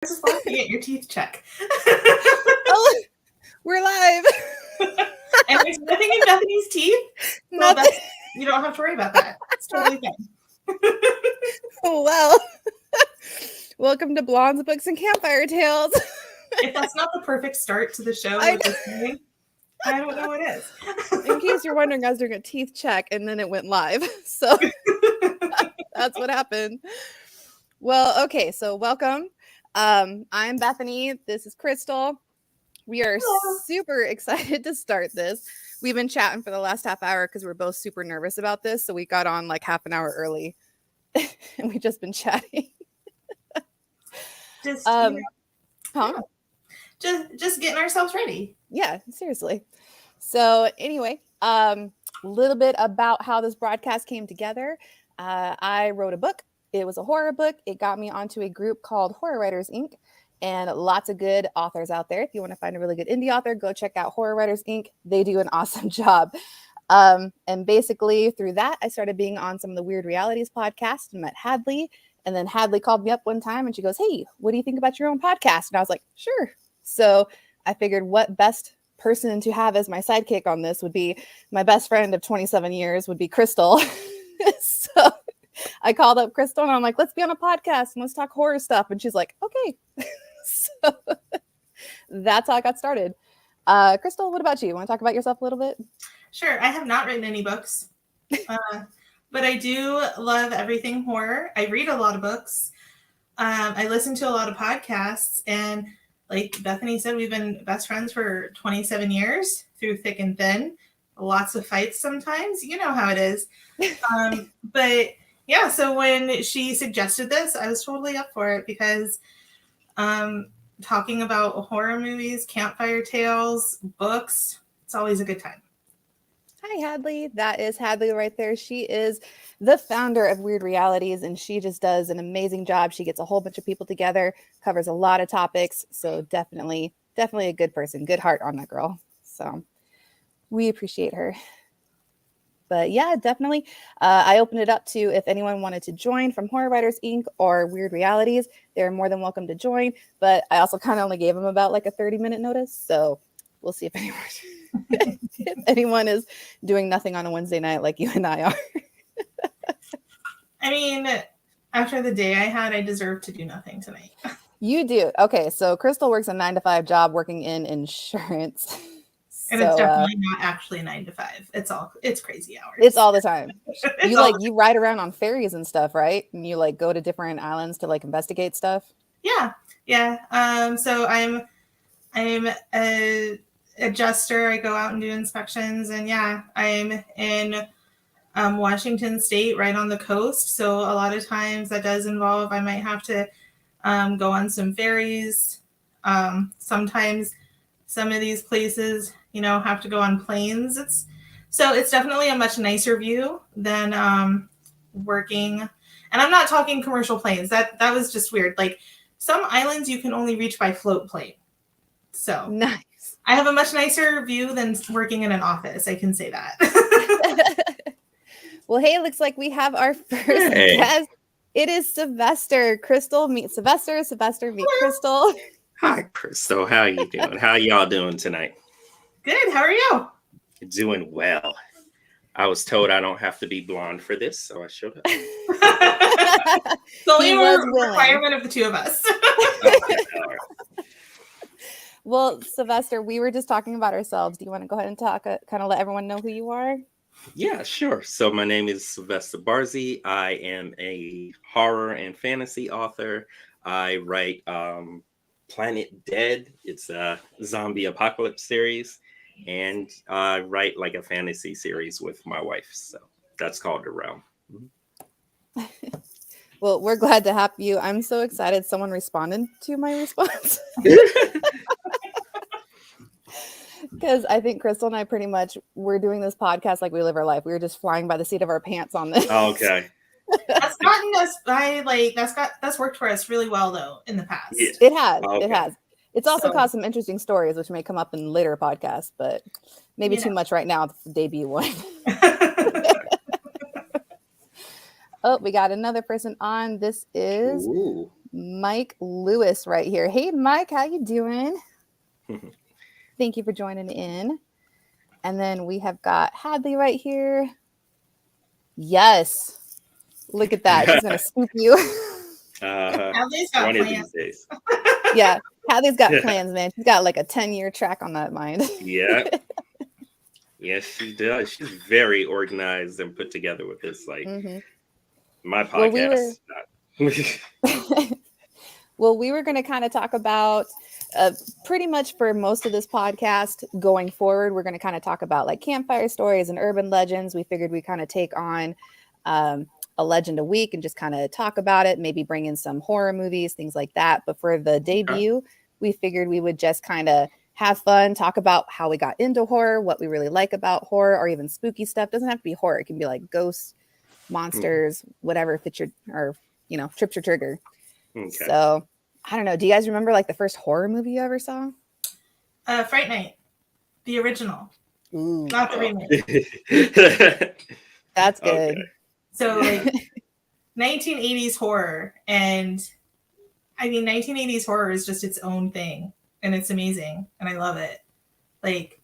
Just wanted to get your teeth checked. Oh, we're live. And there's nothing in Bethany's teeth. Well, you don't have to worry about that. It's totally fine. Well, welcome to Blondes, Books, and Campfire Tales. If that's not the perfect start to the show, I don't know what is. In case you're wondering, I was doing a teeth check and then it went live. So that's what happened. Well, okay, so welcome. I'm Bethany. This is Crystal. We are super excited to start this. We've been chatting for the last half hour because we're both super nervous about this. So we got on like half an hour early and we've just been chatting. Just getting ourselves ready. Yeah, seriously. So anyway, a little bit about how this broadcast came together. I wrote a book. It was a horror book. It got me onto a group called Horror Writers Inc. And lots of good authors out there. If you want to find a really good indie author, go check out Horror Writers Inc. They do an awesome job. And basically through that, I started being on some of the Weird Realities podcasts and met Hadley. And then Hadley called me up one time and she goes, "Hey, what do you think about your own podcast?" And I was like, "Sure." So I figured what best person to have as my sidekick on this would be my best friend of 27 years would be Crystal. So I called up Crystal and I'm like, "Let's be on a podcast and let's talk horror stuff." And she's like, "Okay." So that's how I got started. Crystal, what about you? You want to talk about yourself a little bit? Sure. I have not written any books, but I do love everything horror. I read a lot of books. I listen to a lot of podcasts, and like Bethany said, we've been best friends for 27 years through thick and thin. Lots of fights sometimes. You know how it is. But yeah, so when she suggested this, I was totally up for it because talking about horror movies, campfire tales, books, it's always a good time. Hi, Hadley. That is Hadley right there. She is the founder of Weird Realities, and she just does an amazing job. She gets a whole bunch of people together, covers a lot of topics. So definitely a good person, good heart on that girl. So we appreciate her. But yeah, definitely. I opened it up to if anyone wanted to join from Horror Writers Inc. or Weird Realities, they're more than welcome to join. But I also kind of only gave them about like a 30-minute notice. So we'll see if anyone is doing nothing on a Wednesday night like you and I are. I mean, after the day I had, I deserve to do nothing tonight. You do. Okay, so Crystal works a 9-to-5 job working in insurance. And it's definitely not actually a 9 to 5. It's crazy hours. It's all the time. You ride around on ferries and stuff, right? And you like go to different islands to like investigate stuff. Yeah. So I'm a adjuster. I go out and do inspections, and yeah, I'm in Washington State, right on the coast. So a lot of times that does involve I might have to go on some ferries. Sometimes some of these places, have to go on planes. It's definitely a much nicer view than working. And I'm not talking commercial planes. That was just weird. Like some islands you can only reach by float plane. So nice. I have a much nicer view than working in an office. I can say that. Well, hey, it looks like we have our first guest. It is Sylvester. Crystal meet Sylvester. Sylvester meet Crystal. Hi, Crystal. How are you doing? How y'all doing tonight? Good. How are you? Doing well. I was told I don't have to be blonde for this, so I showed up. It's only a requirement of the two of us. Well, Sylvester, we were just talking about ourselves. Do you want to go ahead and talk, kind of let everyone know who you are? Yeah, sure. So my name is Sylvester Barzy. I am a horror and fantasy author. I write Planet Dead. It's a zombie apocalypse series. And I write like a fantasy series with my wife. So that's called The Realm. Well, we're glad to have you. I'm so excited someone responded to my response. Because I think Crystal and I pretty much, we're doing this podcast like we live our life. We were just flying by the seat of our pants on this. Okay. That's gotten us by that's worked for us really well though in the past. Yeah. It has. Okay. It has. It's also caused some interesting stories, which may come up in later podcasts, but maybe too much right now, the debut one. Oh, we got another person on. This is Mike Lewis right here. Hey, Mike, how you doing? Thank you for joining in. And then we have got Hadley right here. Yes. Look at that. She's going to scoop you. Hadley's got One of plans. these days. Yeah. Hadley's got plans, man. She's got like a 10-year track on that mind. Yeah. Yes, she does. She's very organized and put together with this. Like my podcast. Well, we were going to kind of talk about pretty much for most of this podcast going forward, we're going to kind of talk about like campfire stories and urban legends. We figured we kind of take on a legend a week and just kind of talk about it, maybe bring in some horror movies, things like that. But for the debut, we figured we would just kind of have fun, talk about how we got into horror, what we really like about horror, or even spooky stuff. Doesn't have to be horror. It can be like ghosts, monsters, whatever fits your, or, you know, trips your trigger. Okay. So I don't know. Do you guys remember like the first horror movie you ever saw? Fright Night, the original. Ooh. Not the remake. That's good. Okay. So like 1980s horror, and I mean 1980s horror is just its own thing, and it's amazing, and I love it. Like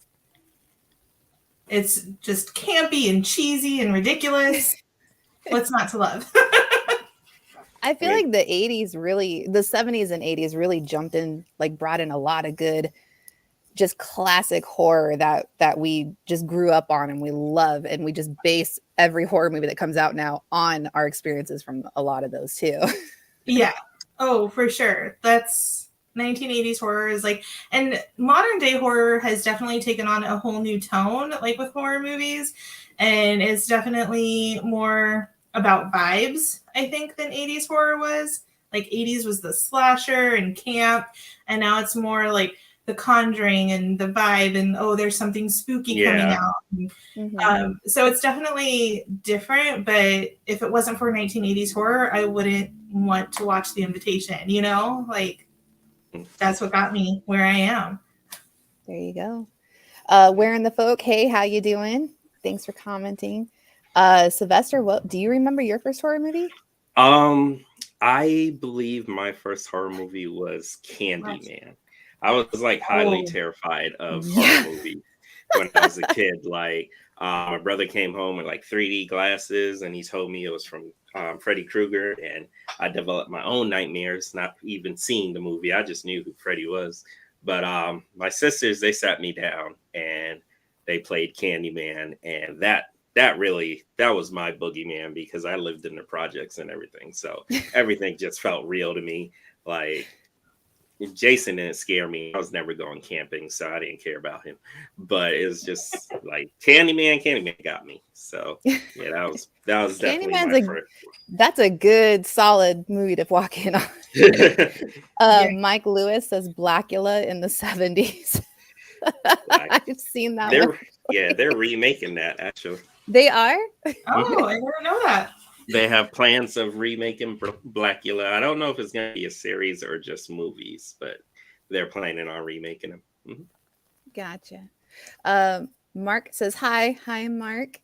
it's just campy and cheesy and ridiculous. What's not to love? I feel like the 80s really, the 70s and 80s really jumped in, like brought in a lot of good, just classic horror that we just grew up on and we love. And we just base every horror movie that comes out now on our experiences from a lot of those too. Yeah. Oh, for sure. That's 1980s horror is like, and modern day horror has definitely taken on a whole new tone, like with horror movies. And it's definitely more about vibes, I think, than 80s horror was. Like 80s was the slasher and camp, and now it's more like the Conjuring and the vibe, and oh, there's something spooky coming out. So it's definitely different, but if it wasn't for 1980s horror, I wouldn't want to watch The Invitation, you know? Like, that's what got me where I am. There you go. Wearing the folk, hey, how you doing? Thanks for commenting. Sylvester, what do you remember your first horror movie? I believe my first horror movie was Candyman. I was like highly terrified of horror movies when I was a kid. Like my brother came home with like 3D glasses and he told me it was from Freddy Krueger, and I developed my own nightmares, not even seeing the movie. I just knew who Freddy was. But my sisters, they sat me down and they played Candyman, and that was my boogeyman because I lived in the projects and everything. So everything just felt real to me. Like Jason didn't scare me. I was never going camping, so I didn't care about him. But it was just like Candyman got me. So yeah, that was definitely my first. That's a good, solid movie to walk in on. Mike Lewis says Blackula in the 70s. I've seen that one. Yeah, they're remaking that actually. They are? Oh, I didn't know that. They have plans of remaking Blackula. I don't know if it's going to be a series or just movies, but they're planning on remaking them. Gotcha. Mark says, hi, Mark.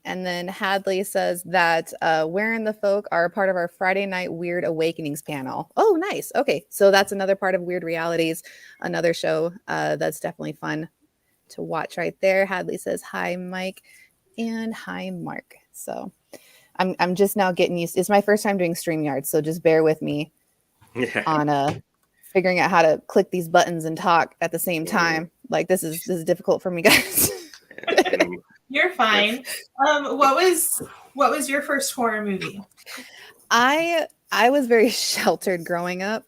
And then Hadley says that Wearing the Folk are a part of our Friday night Weird Awakenings panel. Oh, nice. Okay, so that's another part of Weird Realities, another show that's definitely fun to watch right there. Hadley says, hi, Mike, and hi, Mark. So I'm just now getting used. It's my first time doing StreamYard, so just bear with me on figuring out how to click these buttons and talk at the same time. Like this is difficult for me, guys. You're fine. What was your first horror movie? I was very sheltered growing up.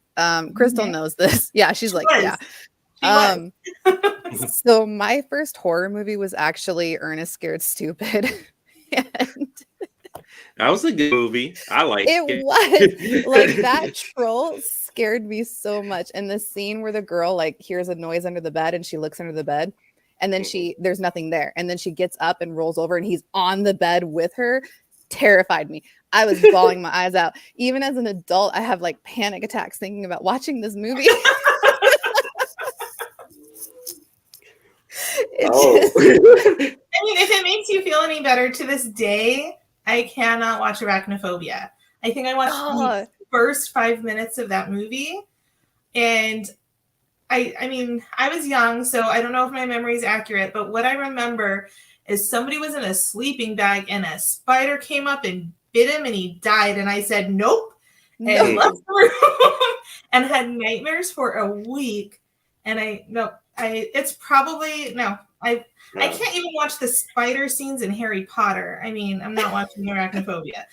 Crystal knows this. Yeah, she's like, yeah. So my first horror movie was actually Ernest Scared Stupid. And that was a good movie. I liked it. It was like that troll scared me so much. And the scene where the girl like hears a noise under the bed and she looks under the bed and then there's nothing there. And then she gets up and rolls over and he's on the bed with her. Terrified me. I was bawling my eyes out. Even as an adult, I have like panic attacks thinking about watching this movie. I mean, if it makes you feel any better, to this day, I cannot watch Arachnophobia. I think I watched first 5 minutes of that movie, and I mean, I was young, so I don't know if my memory is accurate, but what I remember is somebody was in a sleeping bag and a spider came up and bit him and he died. And I said, nope, and left the room and had nightmares for a week. And I can't even watch the spider scenes in Harry Potter. I mean, I'm not watching Arachnophobia.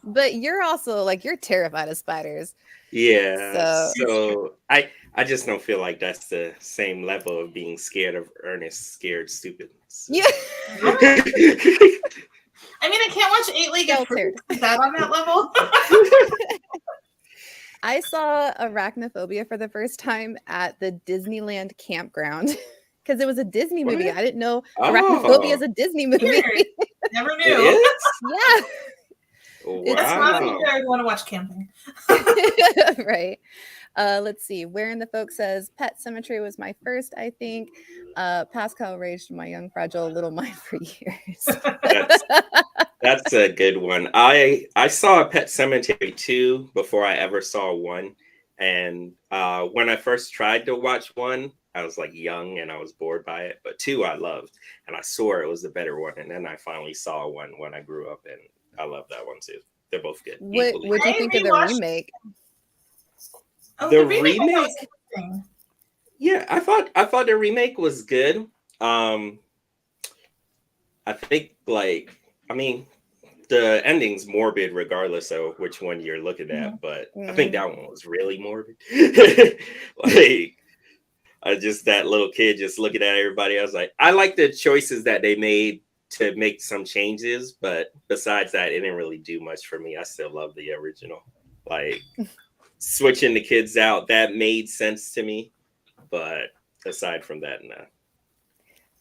But you're also like, you're terrified of spiders. Yeah. So I just don't feel like that's the same level of being scared of Ernest, scared stupid. So. Yeah. I mean, I can't watch 8-Legged Fruit. Is that on that level? I saw Arachnophobia for the first time at the Disneyland campground because it was a Disney movie. I didn't know Arachnophobia is a Disney movie. Never knew. Yeah. Wow. It's not something I would want to watch camping. Right. Let's see. Where in the Folk says Pet Cemetery was my first, I think. Pascal raged my young fragile little mind for years. That's a good one. I saw Pet Cemetery 2 before I ever saw 1. And when I first tried to watch 1, I was like young and I was bored by it. But 2 I loved. And I swore it was the better one. And then I finally saw 1 when I grew up, and I love that one too. They're both good. What do you think of the remake? Oh, the the remake? Yeah, I thought the remake was good. I think the ending's morbid regardless of which one you're looking at, but I think that one was really morbid. That little kid just looking at everybody. I was like, I like the choices that they made to make some changes, but besides that, it didn't really do much for me. I still love the original. Like switching the kids out, that made sense to me, but aside from that, no.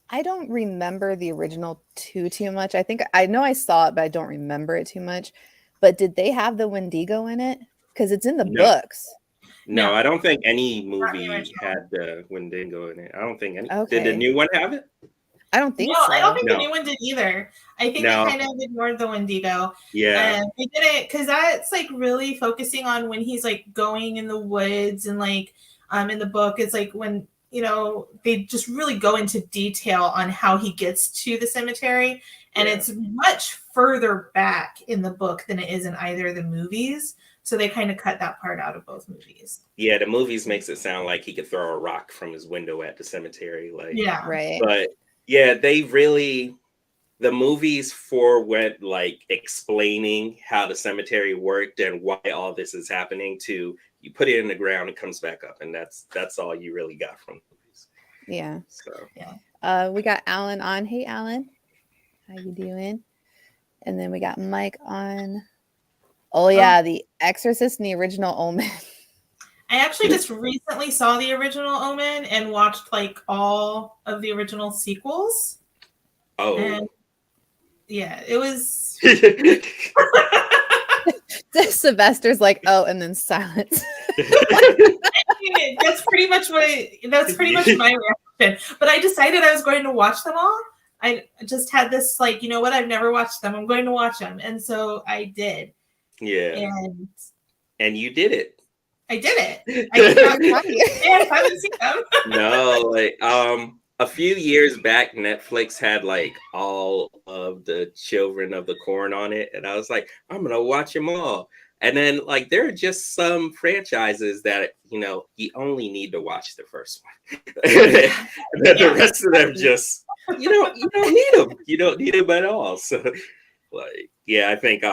I don't remember the original too much. I know I saw it, but I don't remember it too much. But did they have the Wendigo in it? Because it's in the books. No, I don't think any movie had the Wendigo in it. I don't think any. Okay. Did the new one have it? I don't think so. I don't think the new one did either. I think they kind of ignored the Wendigo. Yeah. And they did it because that's like really focusing on when he's like going in the woods, and like in the book, it's like when, they just really go into detail on how he gets to the cemetery. And it's much further back in the book than it is in either of the movies. So they kind of cut that part out of both movies. Yeah, the movies makes it sound like he could throw a rock from his window at the cemetery. Yeah, right. But yeah, the movies went like explaining how the cemetery worked and why all this is happening to you put it in the ground, it comes back up, and that's all you really got from movies. Yeah. So we got Alan on. Hey, Alan, how you doing? And then we got Mike on. Oh yeah, The Exorcist and the original Omen. I actually just recently saw the original Omen and watched like all of the original sequels. Oh. And yeah, it was. Sylvester's like, oh, and then silence. That's pretty much my reaction. But I decided I was going to watch them all. I just had this like, you know what? I've never watched them. I'm going to watch them, and so I did. Yeah. And you did it. I did it. I haven't seen them. No, a few years back, Netflix had like all of the Children of the Corn on it, and I was like, I'm gonna watch them all. And then like there are just some franchises that you only need to watch the first one, and then the rest of them just you don't need them. You don't need them at all. So like I think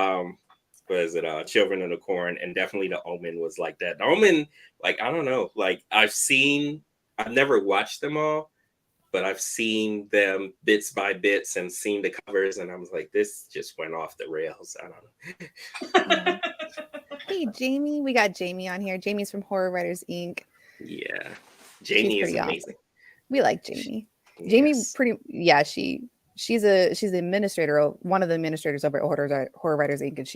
was it Children of the Corn, and definitely the Omen was like that. The Omen, like I don't know, like I've never watched them all, but I've seen them bits by bits and seen the covers, and I was like, this just went off the rails. I don't know. Hey, Jamie. We got Jamie on here. Jamie's from Horror Writers Inc. Yeah. Jamie is amazing. Awesome. We like Jamie. Yes. Jamie she's the administrator, one of the administrators over at Horror Writers Inc. And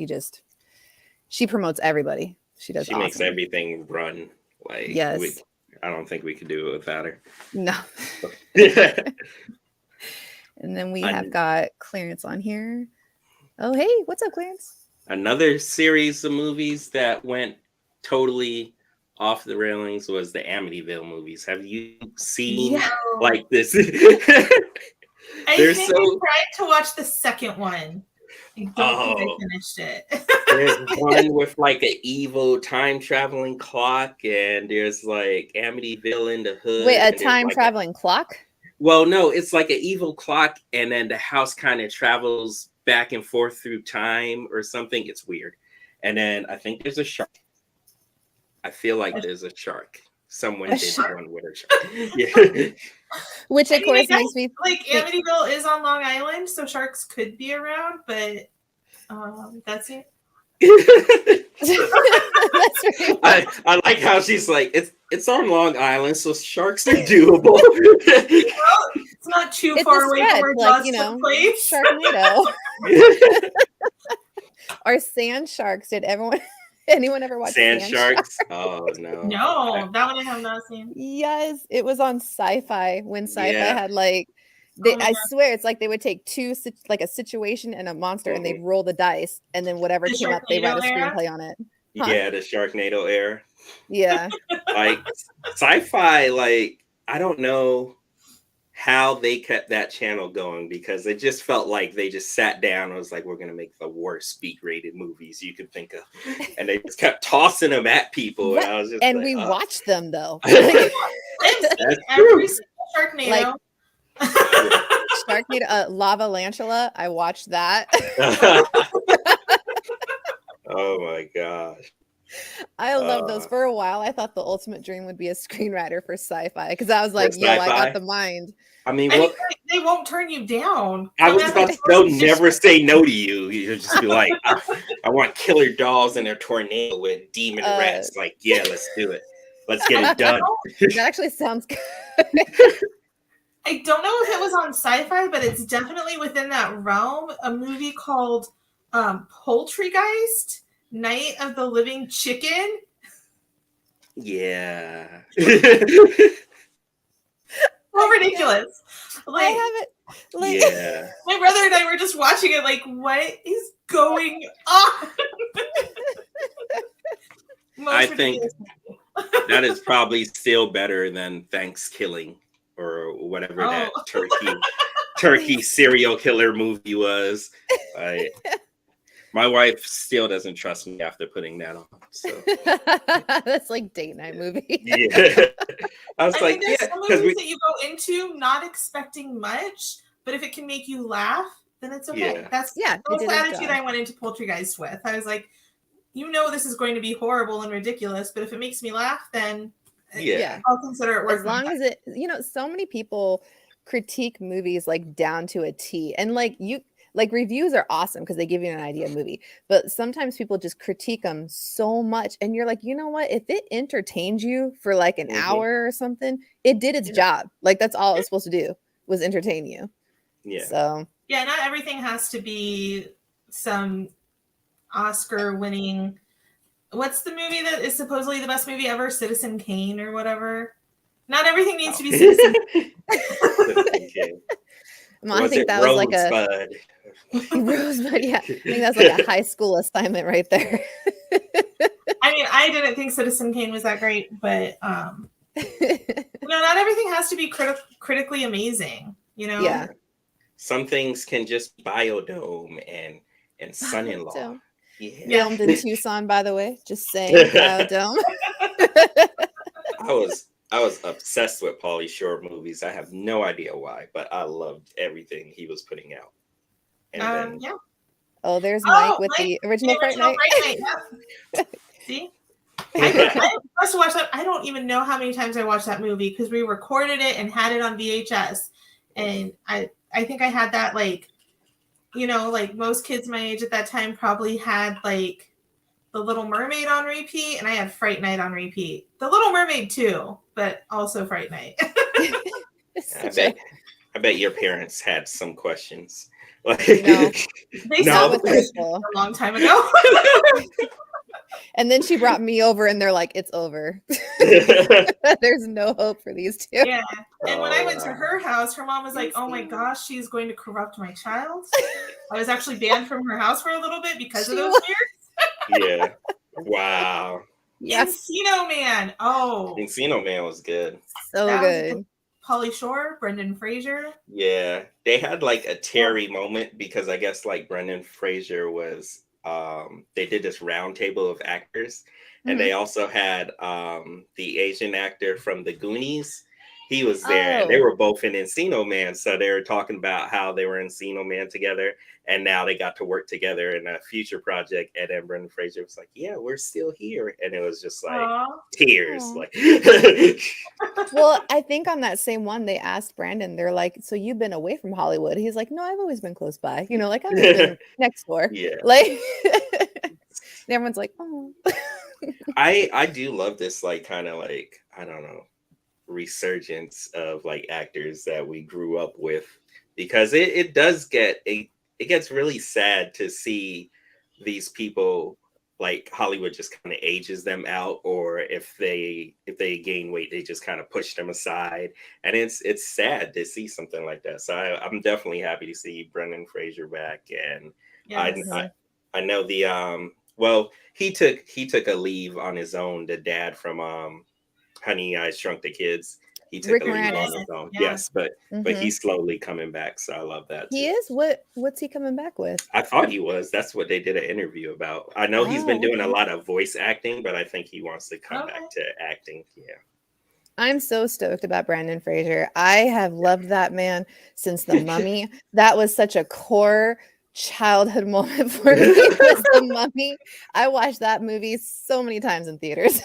she promotes everybody. She makes everything run. Like yes. I don't think we could do it without her. No. And then we have got Clarence on here. Oh, hey, what's up, Clarence? Another series of movies that went totally off the railings was the Amityville movies. Have you seen Yeah. like this? I They're think so I tried to watch the second one. I don't think I oh, finished it. there's one with like an evil time traveling clock, and there's like Amityville in the hood. Wait, a and there's time like traveling clock? well, no, it's like an evil clock, and then the house kind of travels back and forth through time or something. It's weird. And then I think there's a shark. I feel like there's a shark. Someone A did shark. one with a shark. Yeah. Which I of mean, I course guess, makes me like think, Amityville is on Long Island, so sharks could be around, but that's it. that's very I like how she's like, it's on Long Island, so sharks are doable. Well, it's not too It's far a away from stretch, where like, Jaws you know, took place. Sharknado. Or sand sharks. Did anyone ever watch Sand Sand sharks? Oh no. No, that one I have not seen. Yes, it was on Sci-Fi when Sci-Fi Yeah. had like Oh my I God. swear it's like they would take like a situation and a monster and they'd roll the dice and then whatever The came up they write a Sharknado era? screenplay on it. Huh? Yeah, the Sharknado era. Yeah. Like Sci-Fi, like I don't know how they kept that channel going because it just felt like they just sat down and was like, we're gonna make the worst beat-rated movies you could think of, and they just kept tossing them at people. And I was just And like, we oh. watched them though. I've seen That's every true. single Sharknado. Like- Sharknado, Lava Lantula. I watched that. Oh my gosh. I love those. For a while, I thought the ultimate dream would be a screenwriter for Sci-Fi because I was like, yo, I Sci-Fi? got the mind. I mean, I mean, what they won't turn you down. I was No about matter to, what they'll you never say no to you. You'll just be like, I want killer dolls in a tornado with demon rats. Like, yeah, let's do it. Let's get it done. That actually sounds good. I don't know if it was on Sci-Fi, but it's definitely within that realm. A movie called Poultrygeist, Night of the Living Chicken. Yeah. So ridiculous. Like, I haven't. Like, Yeah. my brother and I were just watching it like, what is going on? Most I think ridiculous. that is probably still better than Thanksgiving or whatever that turkey serial killer movie was. My wife still doesn't trust me after putting that on. So that's like date night movie. yeah. I was like, there's yeah, some because movies that you go into not expecting much, but if it can make you laugh, then it's okay. Yeah. That's Yeah, the it did its attitude job. I went into Poultrygeist with. I was like, you know, this is going to be horrible and ridiculous, but if it makes me laugh, then yeah. I'll consider it worth As my long time. as it, you know, so many people critique movies like down to a T, and like reviews are awesome because they give you an idea of movie, but sometimes people just critique them so much and you're like, you know what, if it entertains you for like an hour or something, it did its job. Like that's all it was supposed to do, was entertain you. Yeah. So Yeah, not everything has to be some Oscar winning. What's the movie that is supposedly the best movie ever? Citizen Kane or whatever. Not everything needs to be Citizen Kane. I think that was like a Rosebud. Yeah, I think that's like a high school assignment right there. I mean, I didn't think Citizen Kane was that great, but not everything has to be critically amazing. You know. Yeah. Some things can just Biodome and Son-in-Law. Yeah. Filmed in Tucson, by the way. Just saying, Biodome. I was obsessed with Pauly Shore movies. I have no idea why, but I loved everything he was putting out. And then, yeah. Oh, there's Mike with the original Fright Night. Yeah. See? I must have watched that. I don't even know how many times I watched that movie because we recorded it and had it on VHS. And I think I had that like, you know, like most kids my age at that time probably had like The Little Mermaid on repeat, and I had Fright Night on repeat. The Little Mermaid too, but also Fright Night. I bet your parents had some questions. Like, no, they not with this Crystal a long time ago. And then she brought me over, and they're like, "It's over. There's no hope for these two." Yeah. And when I went to her house, her mom was like, "Oh my gosh, she's going to corrupt my child." I was actually banned from her house for a little bit because of those fears. Yeah. Wow. Yes. Encino Man. Oh, Encino Man was good. So that good. was Pauly Shore, Brendan Fraser. Yeah, they had like a Terry moment because I guess like Brendan Fraser was they did this round table of actors, and they also had the Asian actor from the Goonies. He was there, and they Oh. were both in Encino Man. So they were talking about how they were in Encino Man together, and now they got to work together in a future project. And then Brendan Fraser was like, "Yeah, we're still here," and it was just like Aw. tears. Aw. Like, Well, I think on that same one, they asked Brandon, they're like, so you've been away from Hollywood? He's like, no, I've always been close by. You know, like I've always been next door. yeah. Like, and everyone's like, oh. I do love this like kind of like I don't know resurgence of like actors that we grew up with because it does get it gets really sad to see these people like Hollywood just kind of ages them out, or if they gain weight they just kind of push them aside, and it's sad to see something like that. So I'm definitely happy to see Brendan Fraser back, and Yes. I know the well he took a leave on his own, the dad from Honey, I Shrunk the Kids. He took Rick a leave on Moranis. his own. Yeah. Yes, but he's slowly coming back, so I love that too. He is? What's he coming back with? I thought he was. That's what they did an interview about. I know he's been doing a okay. lot of voice acting, but I think he wants to come Okay. back to acting. Yeah. I'm so stoked about Brandon Fraser. I have loved that man since The Mummy. That was such a core childhood moment for me. Was The Mummy. I watched that movie so many times in theaters.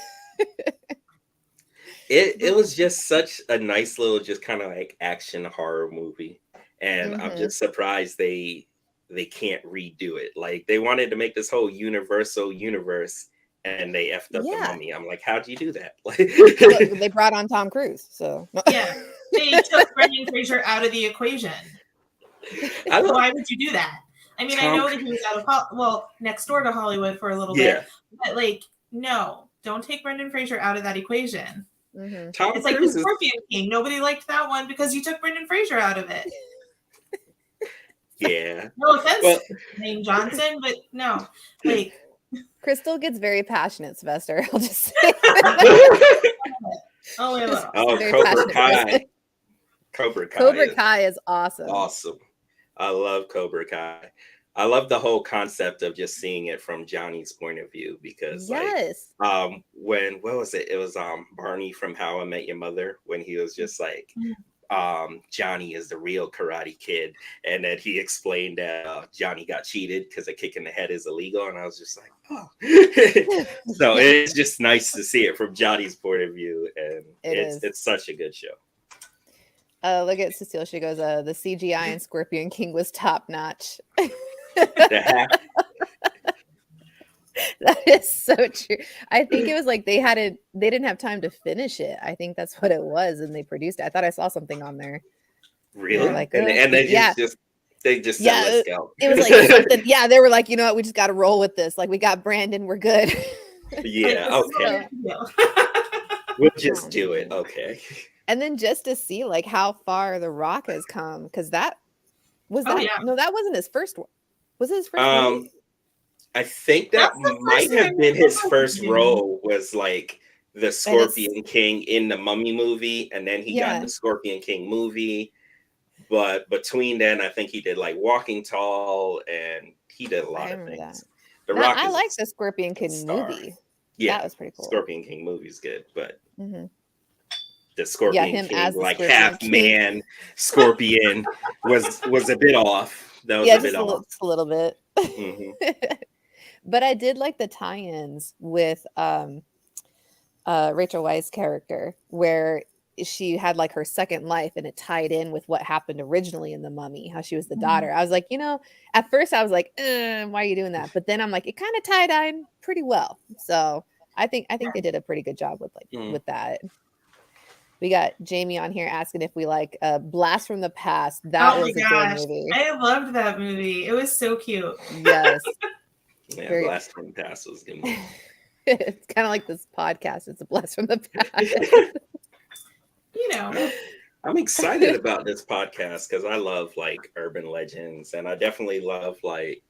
It was just such a nice little just kind of like action horror movie. And I'm just surprised they can't redo it. Like they wanted to make this whole universal universe and they effed up The Mummy. I'm like, how'd you do that? Like Look, they brought on Tom Cruise, so Yeah, they took Brendan Fraser out of the equation. Why would you do that? I mean, I know that he was out of next door to Hollywood for a little bit, but like, no, don't take Brendan Fraser out of that equation. It's like the Scorpion King. Nobody liked that one because you took Brendan Fraser out of it. Yeah. No offense, Dwayne Johnson, but no, like. Crystal gets very passionate, Sylvester. I'll just say. Only a little. Oh, Cobra Kai. Cobra Kai is awesome. Awesome. I love Cobra Kai. I love the whole concept of just seeing it from Johnny's point of view because what was it? It was Barney from How I Met Your Mother when he was just like Johnny is the real Karate Kid, and then he explained that Johnny got cheated because a kick in the head is illegal, and I was just like, oh. So it's just nice to see it from Johnny's point of view, and it's such a good show. Look at Cecile. She goes, the CGI in Scorpion King was top notch. That is so true. I think it was like they didn't have time to finish it. I think that's what it was, and they produced it. I thought I saw something on there. Really? Like, and they just said, let's go. It was like something. Yeah, they were like, you know what, we just got to roll with this. Like we got Brandon, we're good. Yeah, okay. We'll just do it. Okay. And then just to see like how far The Rock has come, because that wasn't his first one. Was it his first movie? I think that might have been his first role, was like the Scorpion King in the Mummy movie, and then he got the Scorpion King movie. But between then, I think he did like Walking Tall, and he did a lot of things. The Rock. I like the Scorpion King movie. Yeah, that was pretty cool. Scorpion King movie's good, but the Scorpion King, as like half man Scorpion, was a bit off. That was a bit off. A little bit. But I did like the tie-ins with Rachel Weisz's character, where she had like her second life, and it tied in with what happened originally in The Mummy, how she was the daughter. I was like, at first I was like, why are you doing that? But then I'm like, it kind of tied in pretty well. So I think they did a pretty good job with with that. We got Jamie on here asking if we like Blast from the Past. That was a good movie. I loved that movie. It was so cute. Yes. Yeah, Blast from the Past was a good movie. It's kind of like this podcast. It's a blast from the past. I'm excited about this podcast because I love like urban legends, and I definitely love like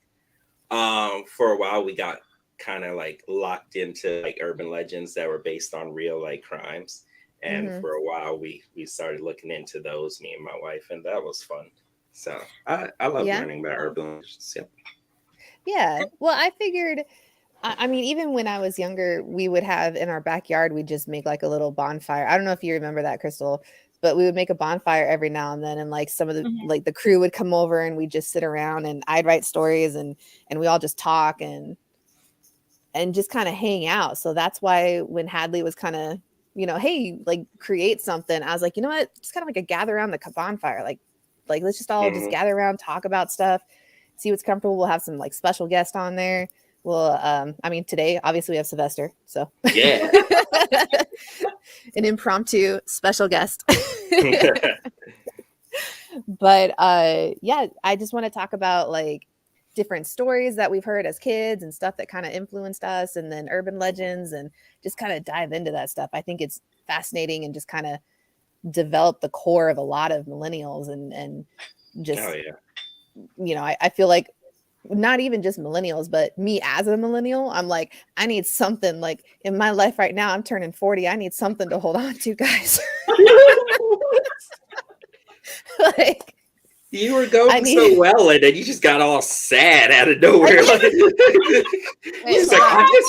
for a while we got kind of like locked into like urban legends that were based on real like crimes. And for a while we started looking into those, me and my wife, and that was fun. So I love learning about urban legends. Yeah. Yeah. Well, I figured, I mean, even when I was younger, we would have in our backyard, we'd just make like a little bonfire. I don't know if you remember that, Crystal, but we would make a bonfire every now and then. And like some of the, like the crew would come over and we'd just sit around and I'd write stories and we all just talk and just kind of hang out. So that's why when Hadley was kind of, you know, hey, like create something, I was like, you know what, just kind of like a gather around the bonfire. Like let's just all just gather around, talk about stuff, see what's comfortable. We'll have some like special guests on there. Well, I mean, today, obviously we have Sylvester, so Yeah. an impromptu special guest. But yeah, I just want to talk about like different stories that we've heard as kids and stuff that kind of influenced us, and then urban legends, and just kind of dive into that stuff. I think it's fascinating and just kind of develop the core of a lot of millennials and just, you know, I feel like not even just millennials, but me as a millennial, I'm like, I need something like in my life right now. I'm turning 40. I need something to hold on to, guys. Like, you were going so well, and then you just got all sad out of nowhere. Wait, like,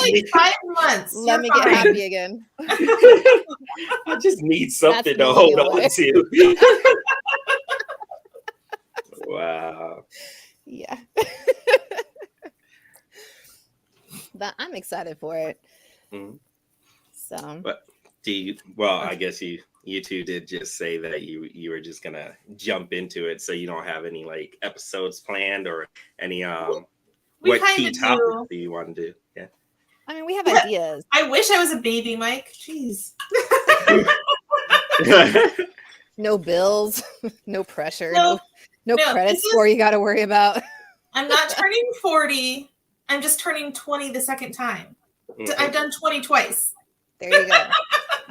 like 5 months. Let me get happy again. I just need something to hold on to. Wow. Yeah. But I'm excited for it. So, but do you, well, I guess you two did just say that you were just gonna jump into it, so you don't have any like episodes planned or any what key topics do you want to do? Yeah, I mean, we have ideas. I wish I was a baby, Mike. Jeez. No bills, no pressure, no credit score you got to worry about. I'm not turning 40. I'm just turning 20 the second time. I've done 20 twice. There you go.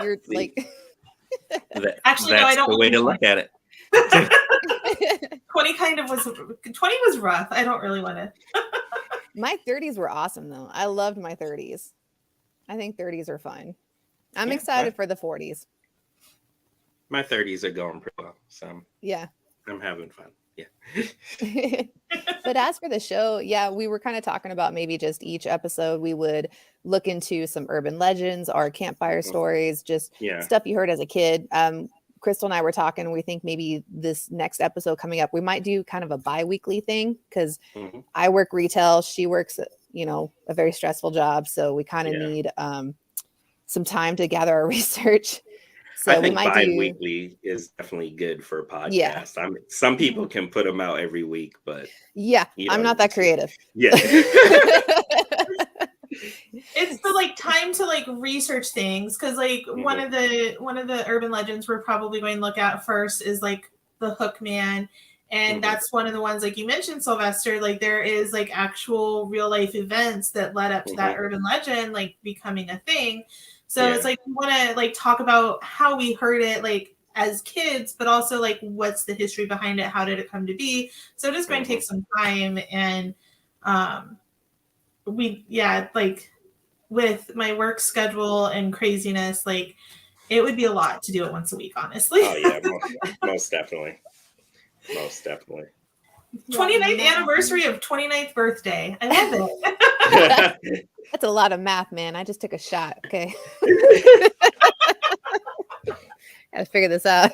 You're like. Actually, no, I don't. The way to look at it. 20 was rough. I don't really want to. My 30s were awesome though. I loved my 30s. I think 30s are fun. I'm excited for the 40s. My 30s are going pretty well, so yeah, I'm having fun. Yeah. But as for the show, yeah, we were kind of talking about maybe just each episode we would look into some urban legends or campfire stories, just stuff you heard as a kid. Crystal and I were talking, we think maybe this next episode coming up, we might do kind of a bi-weekly thing because I work retail, she works, you know, a very stressful job. So we kind of need some time to gather our research. So I think bi-weekly is definitely good for a podcast. Yeah. I mean, some people can put them out every week, but I'm not that creative. Yeah. It's the like time to like research things, because like one of the urban legends we're probably going to look at first is like the Hook Man. And that's one of the ones, like you mentioned, Sylvester, like there is like actual real life events that led up to that urban legend like becoming a thing. So it's like we want to like talk about how we heard it like as kids, but also like what's the history behind it, how did it come to be. So it is going to take some time, and like with my work schedule and craziness, like it would be a lot to do it once a week, honestly. Oh yeah, most definitely. Most definitely. 29th anniversary of 29th birthday. I love it. That's a lot of math, man. I just took a shot. Okay. Gotta figure this out.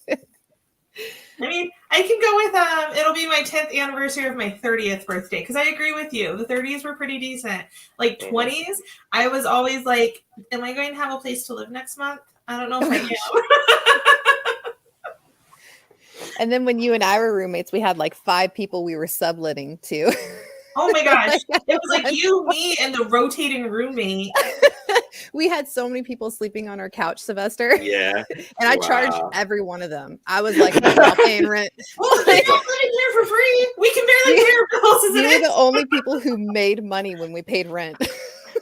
I mean, I can go with it'll be my 10th anniversary of my 30th birthday, because I agree with you. The 30s were pretty decent. Like 20s, I was always like, am I going to have a place to live next month? I don't know if I am. And then when you and I were roommates, we had like 5 people we were subletting to. Oh my gosh. It was like you, me, and the rotating roommate. We had so many people sleeping on our couch, Sylvester. Yeah. And I charged every one of them. I was like, I'm not paying rent. Well, they don't live in here for free. We can barely pay our bills, isn't it? We were the only people who made money when we paid rent.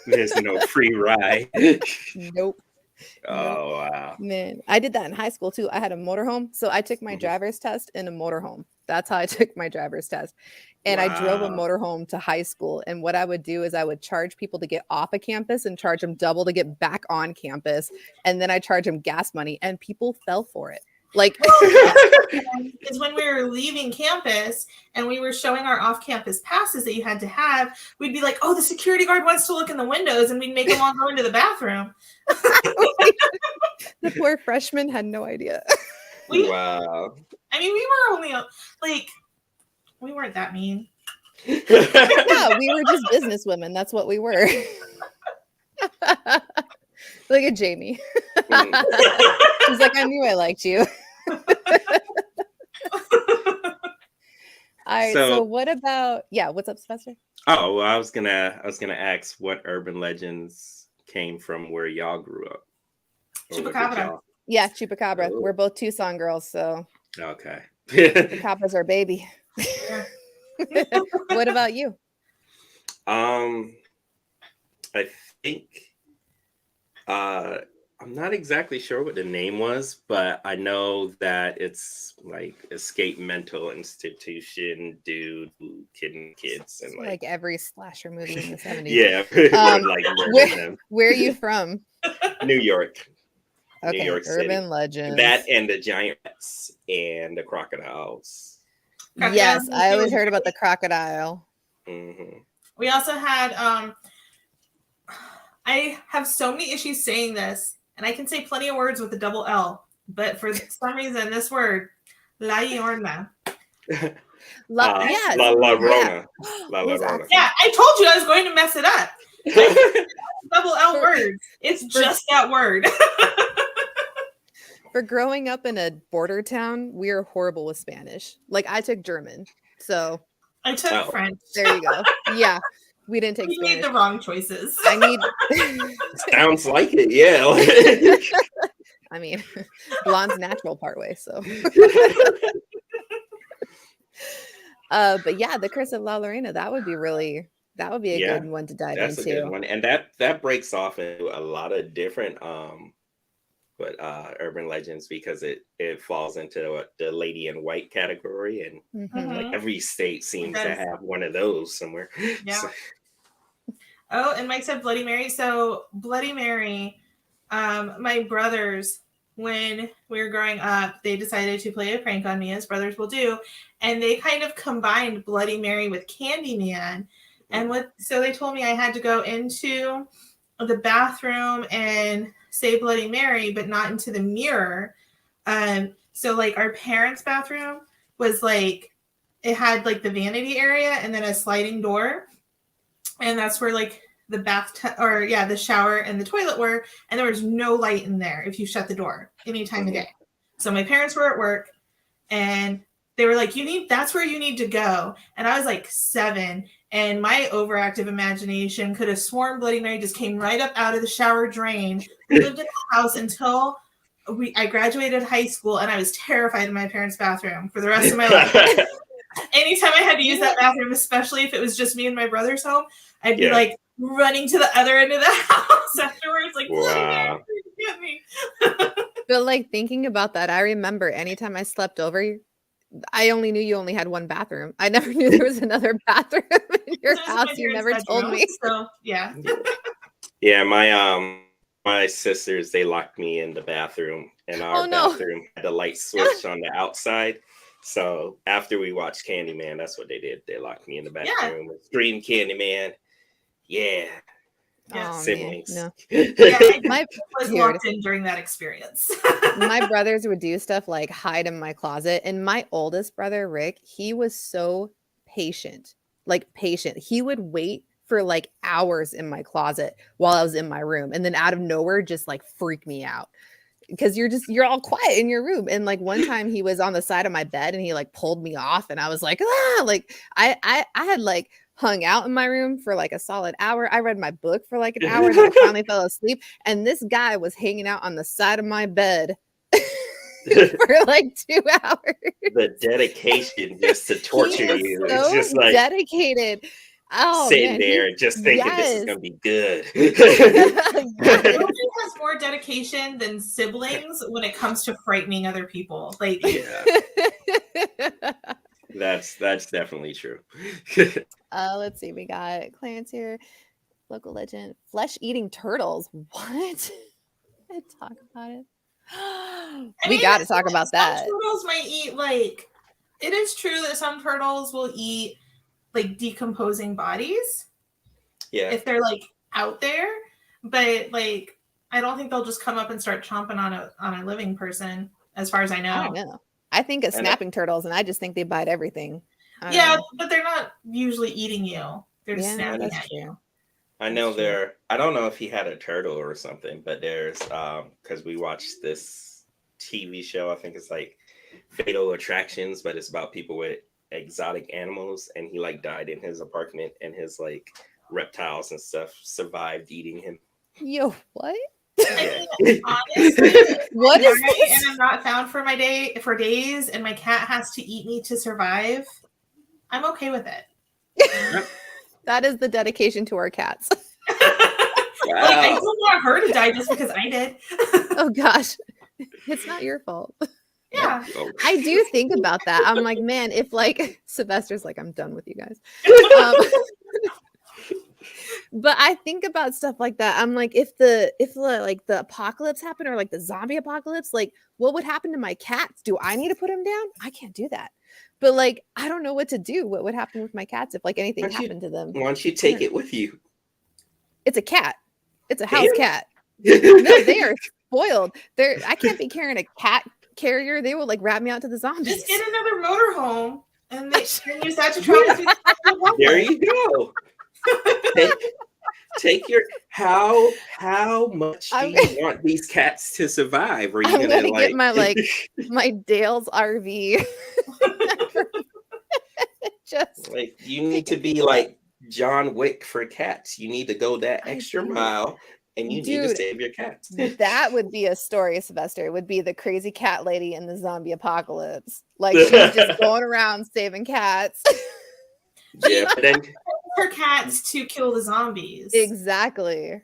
There's no free ride. Nope. Oh, wow. Man, I did that in high school too. I had a motorhome. So I took my driver's test in a motorhome. That's how I took my driver's test. And I drove a Wow. motorhome to high school. And what I would do is I would charge people to get off of campus and charge them double to get back on campus. And then I charge them gas money, and people fell for it. Like, is when we were leaving campus and we were showing our off-campus passes that you had to have, we'd be like, oh, the security guard wants to look in the windows, and we'd make them all go into the bathroom. the poor freshman had no idea. Wow. I mean, we were only like, we weren't that mean. Yeah, we were just businesswomen. That's what we were. Look at Jamie. She's like, I knew I liked you. All right. So what about, what's up, Spencer? Oh, well, I was gonna ask what urban legends came from where y'all grew up. Chupacabra. Yeah, Chupacabra. Oh. We're both Tucson girls, so Okay. Chupacabra's our baby. What about you? I think I'm not exactly sure what the name was, but I know that it's like escape mental institution, dude, kidding kids, and like every slasher movie in the 70s. Yeah, where are you from? New York. Okay, New York City. urban legends. That and the giant rats and the crocodiles. Yes, I always heard about the crocodile. Mm-hmm. We also had, I have so many issues saying this, and I can say plenty of words with a double L, but for some reason, this word, La Llorona. Yes. La Llorona. La Llorona. Yeah, I told you I was going to mess it up. Double L words. It's just that word. For growing up in a border town, we are horrible with Spanish. Like, I took German, so I took French. There you go. Yeah, we didn't take We Spanish. made the wrong choices. I need. Sounds like it, yeah. I mean, blonde's natural partway, so. But yeah, the Curse of La Llorona, that would be a good one to dive That's into. a good one, and that breaks off into a lot of different urban legends, because it falls into the lady in white category, and like every state seems to have one of those somewhere. Yeah. So. Oh, and Mike said Bloody Mary. So Bloody Mary, my brothers, when we were growing up, they decided to play a prank on me, as brothers will do, and they kind of combined Bloody Mary with Candyman. And so they told me I had to go into the bathroom and say Bloody Mary, but not into the mirror. So like our parents' bathroom was like, it had like the vanity area and then a sliding door. And that's where like the the shower and the toilet were. And there was no light in there if you shut the door any time of day. So my parents were at work and they were like, that's where you need to go. And I was like 7. And my overactive imagination could have sworn Bloody Mary just came right up out of the shower drain. We lived in the house until I graduated high school, and I was terrified of my parents' bathroom for the rest of my life. Anytime I had to use that bathroom, especially if it was just me and my brother's home, I'd be like running to the other end of the house afterwards, like, wow. Get me. But like thinking about that, I remember anytime I slept over, I only knew you only had one bathroom. I never knew there was another bathroom in your house. You never told me. So yeah. Yeah, my sisters, they locked me in the bathroom, and our bathroom had the light switch on the outside. So after we watched Candyman, that's what they did. They locked me in the bathroom and streamed Candyman. Yeah. Oh, siblings. no. I was locked in during that experience. My brothers would do stuff like hide in my closet. And my oldest brother, Rick, he was so patient. He would wait for like hours in my closet while I was in my room. And then out of nowhere, just like freak me out. Because you're all quiet in your room. And like one time he was on the side of my bed and he like pulled me off and I was like, like I had like hung out in my room for like a solid hour. I read my book for like an hour and I finally fell asleep. And this guy was hanging out on the side of my bed for like 2 hours. The dedication just to torture you. So it's just like dedicated. Sitting there just thinking this is gonna be good. Nobody has more dedication than siblings when it comes to frightening other people. Like That's definitely true. Let's see. We got Clarence here. Local legend. Flesh-eating turtles. What? Let's talk about it. We got to talk about that. Some turtles might eat it is true that some turtles will eat decomposing bodies. Yeah. If they're out there, but I don't think they'll just come up and start chomping on a living person, as far as I know. I don't know. I think of snapping turtles, and I just think they bite everything. Yeah, but they're not usually eating you. They're just snapping at you. I know I don't know if he had a turtle or something, but there's because we watched this TV show, I think it's Fatal Attractions, but it's about people with exotic animals, and he died in his apartment, and his reptiles and stuff survived eating him. Yo, what? I mean, honestly, what is this? And I'm not found for days, and my cat has to eat me to survive. I'm okay with it. That is the dedication to our cats. Wow. I don't want her to die just because I did. Oh gosh, it's not your fault. Yeah, I do think about that. I'm like, man, if Sylvester's I'm done with you guys. But I think about stuff like that. I'm like, if the apocalypse happened, or the zombie apocalypse, what would happen to my cats? Do I need to put them down? I can't do that. But I don't know what to do. What would happen with my cats if anything happened to them? Why don't you take it with you? It's a cat. It's a house cat. No, they are spoiled. I can't be carrying a cat carrier. They will rat me out to the zombies. Just get another motorhome and use that to try to. There you go. Take your how much do you want these cats to survive? Are you gonna get my my Dale's RV? Just you need to be John Wick for cats. You need to go that extra mile, and you need to save your cats. That would be a story, Sylvester. It would be the crazy cat lady in the zombie apocalypse. She's just going around saving cats. Yeah, but then her cats to kill the zombies. Exactly.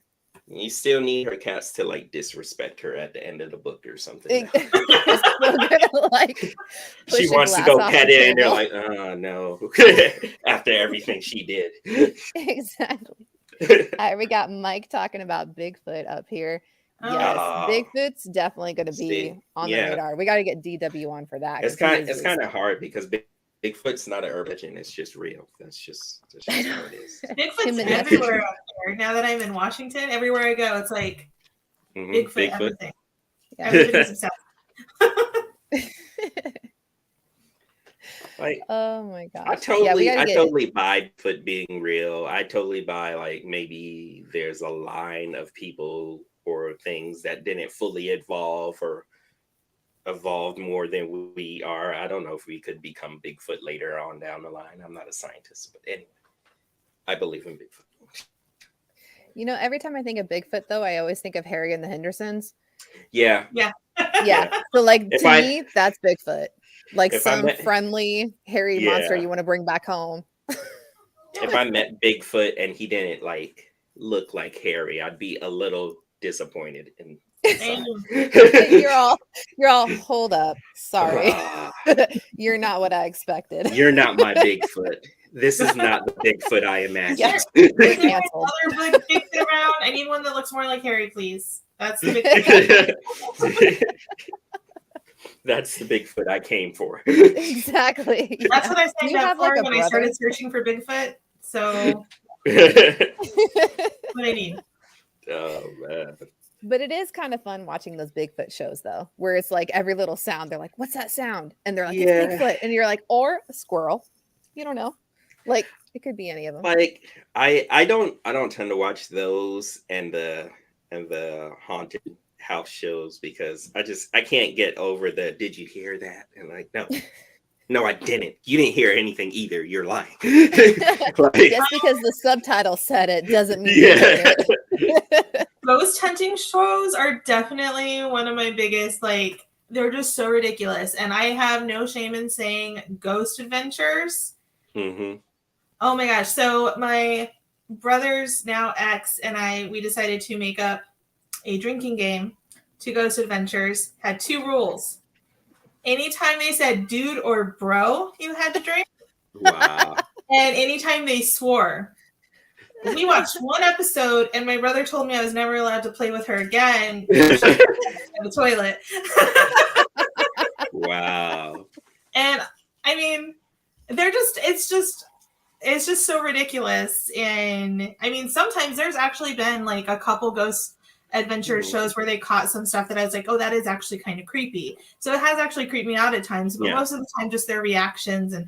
You still need her cats to disrespect her at the end of the book or something. She wants to go pet it, and they're like, "Oh no!" After everything she did. Exactly. All right, we got Mike talking about Bigfoot up here. Yes, Bigfoot's definitely going to be on the radar. We got to get DW on for that. It's kind of hard because Bigfoot's not an urban legend. It's just real. That's just how it is. Bigfoot's everywhere out there. Now that I'm in Washington, everywhere I go, it's Bigfoot. Everything. Yeah. Everybody's obsessed. Oh my gosh. I totally buy Bigfoot being real. I totally buy maybe there's a line of people or things that didn't fully evolve or evolved more than we are. I don't know if we could become Bigfoot later on down the line. I'm not a scientist, but anyway, I believe in Bigfoot. Every time I think of Bigfoot, though, I always think of Harry and the Hendersons. Yeah. So me, that's Bigfoot. Some friendly hairy monster you want to bring back home. If I met Bigfoot and he didn't look like Harry, I'd be a little disappointed. You're all hold up. Sorry. You're not what I expected. You're not my Bigfoot. This is not the Bigfoot I imagined. Yes. There's another Bigfoot around. I need one that looks more like Harry, please. That's the Bigfoot. That's the Bigfoot I came for. Exactly. That's what I signed up for when I started searching for Bigfoot. So what I need. Oh man. But it is kind of fun watching those Bigfoot shows, though, where it's every little sound. They're like, "What's that sound?" And they're like, "It's Bigfoot," and you're like, "Or a squirrel." You don't know. It could be any of them. I don't tend to watch those and the haunted house shows because I can't get over the "did you hear that?" and no I didn't. You didn't hear anything either. You're lying. Just because the subtitle said it doesn't mean you hear it. Ghost hunting shows are definitely one of my biggest they're just so ridiculous, and I have no shame in saying Ghost Adventures. Mm-hmm. Oh my gosh. So my brother's now ex and we decided to make up a drinking game to Ghost Adventures. Had two rules. anytime they said dude or bro, you had to drink. Wow. And anytime they swore. We watched one episode, and my brother told me I was never allowed to play with her again. In the toilet. Wow. And I mean, it's just so ridiculous. And I mean, sometimes there's actually been like a couple ghost adventure shows where they caught some stuff that I was like, oh, that is actually kind of creepy. So it has actually creeped me out at times, but most of the time, just their reactions and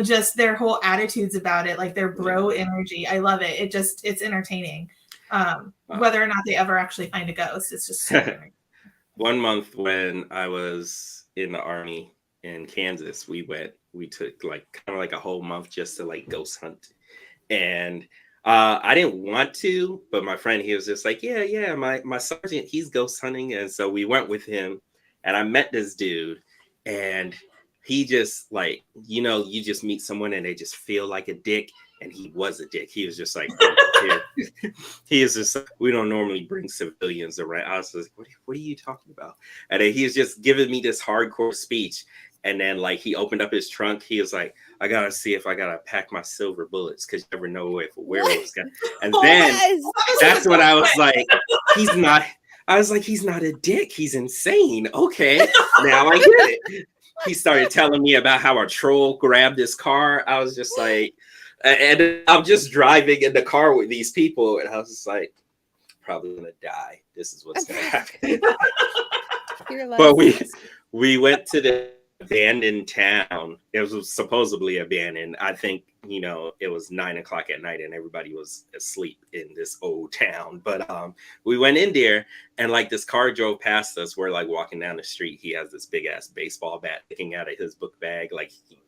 just their whole attitudes about it, like their bro energy. I love it. It's entertaining. Whether or not they ever actually find a ghost, it's just so entertaining. 1 month when I was in the Army in Kansas, we took like kind of like a whole month just to like ghost hunt. And I didn't want to, but my friend, he was just like, yeah, my sergeant, he's ghost hunting. And so we went with him, and I met this dude, and he just like, you just meet someone and they just feel like a dick. And he was a dick. He was just like, he is just, we don't normally bring civilians around. I was like, what are you talking about? And then he was just giving me this hardcore speech. And then like he opened up his trunk. He was like, I gotta see if I gotta pack my silver bullets, because you never know if a werewolf's gonna. And then that's when I was like, he's not. I was like, he's not a dick. He's insane. Okay, now I get it. He started telling me about how a troll grabbed his car. I was just like, and I'm just driving in the car with these people, and I was just like, probably gonna die. This is what's gonna happen. But we went to the abandoned town. It was supposedly abandoned. I think, it was 9:00 at night and everybody was asleep in this old town. But we went in there, and like this car drove past us. We're like walking down the street. He has this big ass baseball bat sticking out of his book bag. Like, he's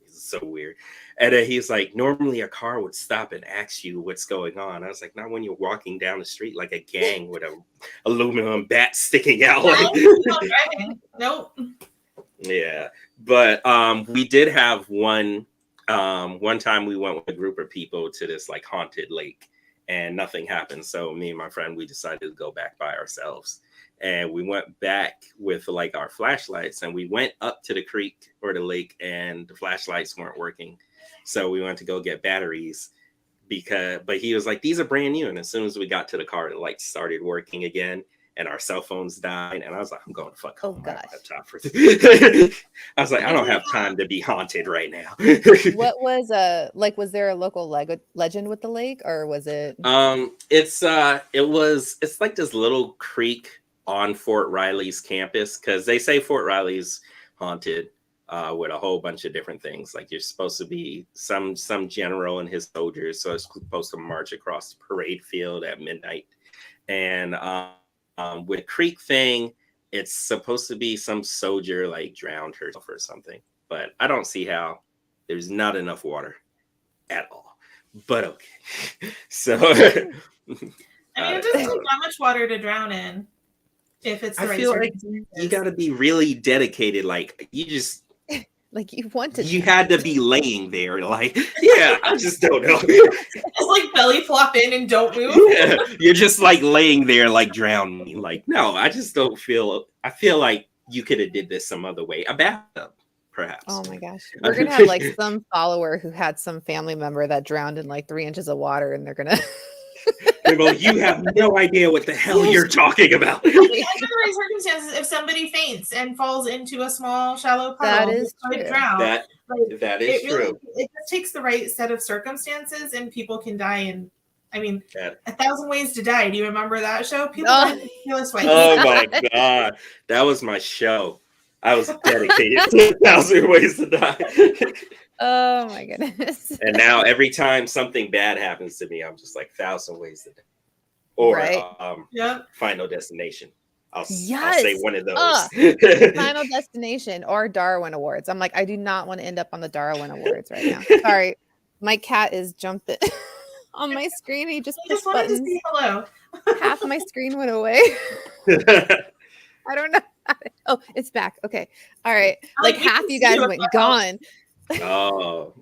so weird. And then he's like, normally a car would stop and ask you what's going on. I was like, not when you're walking down the street like a gang with a aluminum bat sticking out. Nope. Yeah, but we did have one time we went with a group of people to this like haunted lake, and nothing happened. So me and my friend, we decided to go back by ourselves, and we went back with like our flashlights, and we went up to the creek or the lake, and the flashlights weren't working. So we went to go get batteries, but he was like, these are brand new. And as soon as we got to the car, the lights started working again. And our cell phones died, and I was like, I'm going to fuck home. I don't have time for this. I was like, I don't have time to be haunted right now. What was was there a local legend with the lake, or was it? It's like this little creek on Fort Riley's campus, because they say Fort Riley's haunted with a whole bunch of different things. Like, you're supposed to be some general and his soldiers, so it's supposed to march across the parade field at midnight, and with creek thing, it's supposed to be some soldier like drowned herself or something, but I don't see how. There's not enough water at all, but okay. So I mean, it doesn't take that much water to drown in if it's the right feel like you got to be really dedicated. Like, you just like you want to. You had to be laying there, like, yeah, I just don't know. Just like belly flop in and don't move. Yeah, you're just like laying there, like drowning. Like, no, I just don't feel. I feel like you could have did this some other way. A bathtub, perhaps. Oh my gosh, we're gonna have like some follower who had some family member that drowned in like 3 inches of water, and they're gonna. Well, you have no idea what the hell you're talking about. In temporary circumstances, if somebody faints and falls into a small, shallow puddle, that is true. Drown. That is true. It just takes the right set of circumstances, and people can die in. I mean, 1,000 Ways to Die. Do you remember that show? People die in ridiculous ways. Oh my god, that was my show. I was dedicated to 1,000 Ways to Die. Oh my goodness. And now every time something bad happens to me, I'm just like 1,000 Ways to Die. Or Final Destination. I'll say one of those. Final Destination or Darwin Awards. I'm like, I do not want to end up on the Darwin Awards right now. Sorry. My cat is jumping on my screen. He just pushed buttons. To say hello. Half my screen went away. I don't know. Oh, it's back. Okay. All right. Like half you guys went gone. Oh.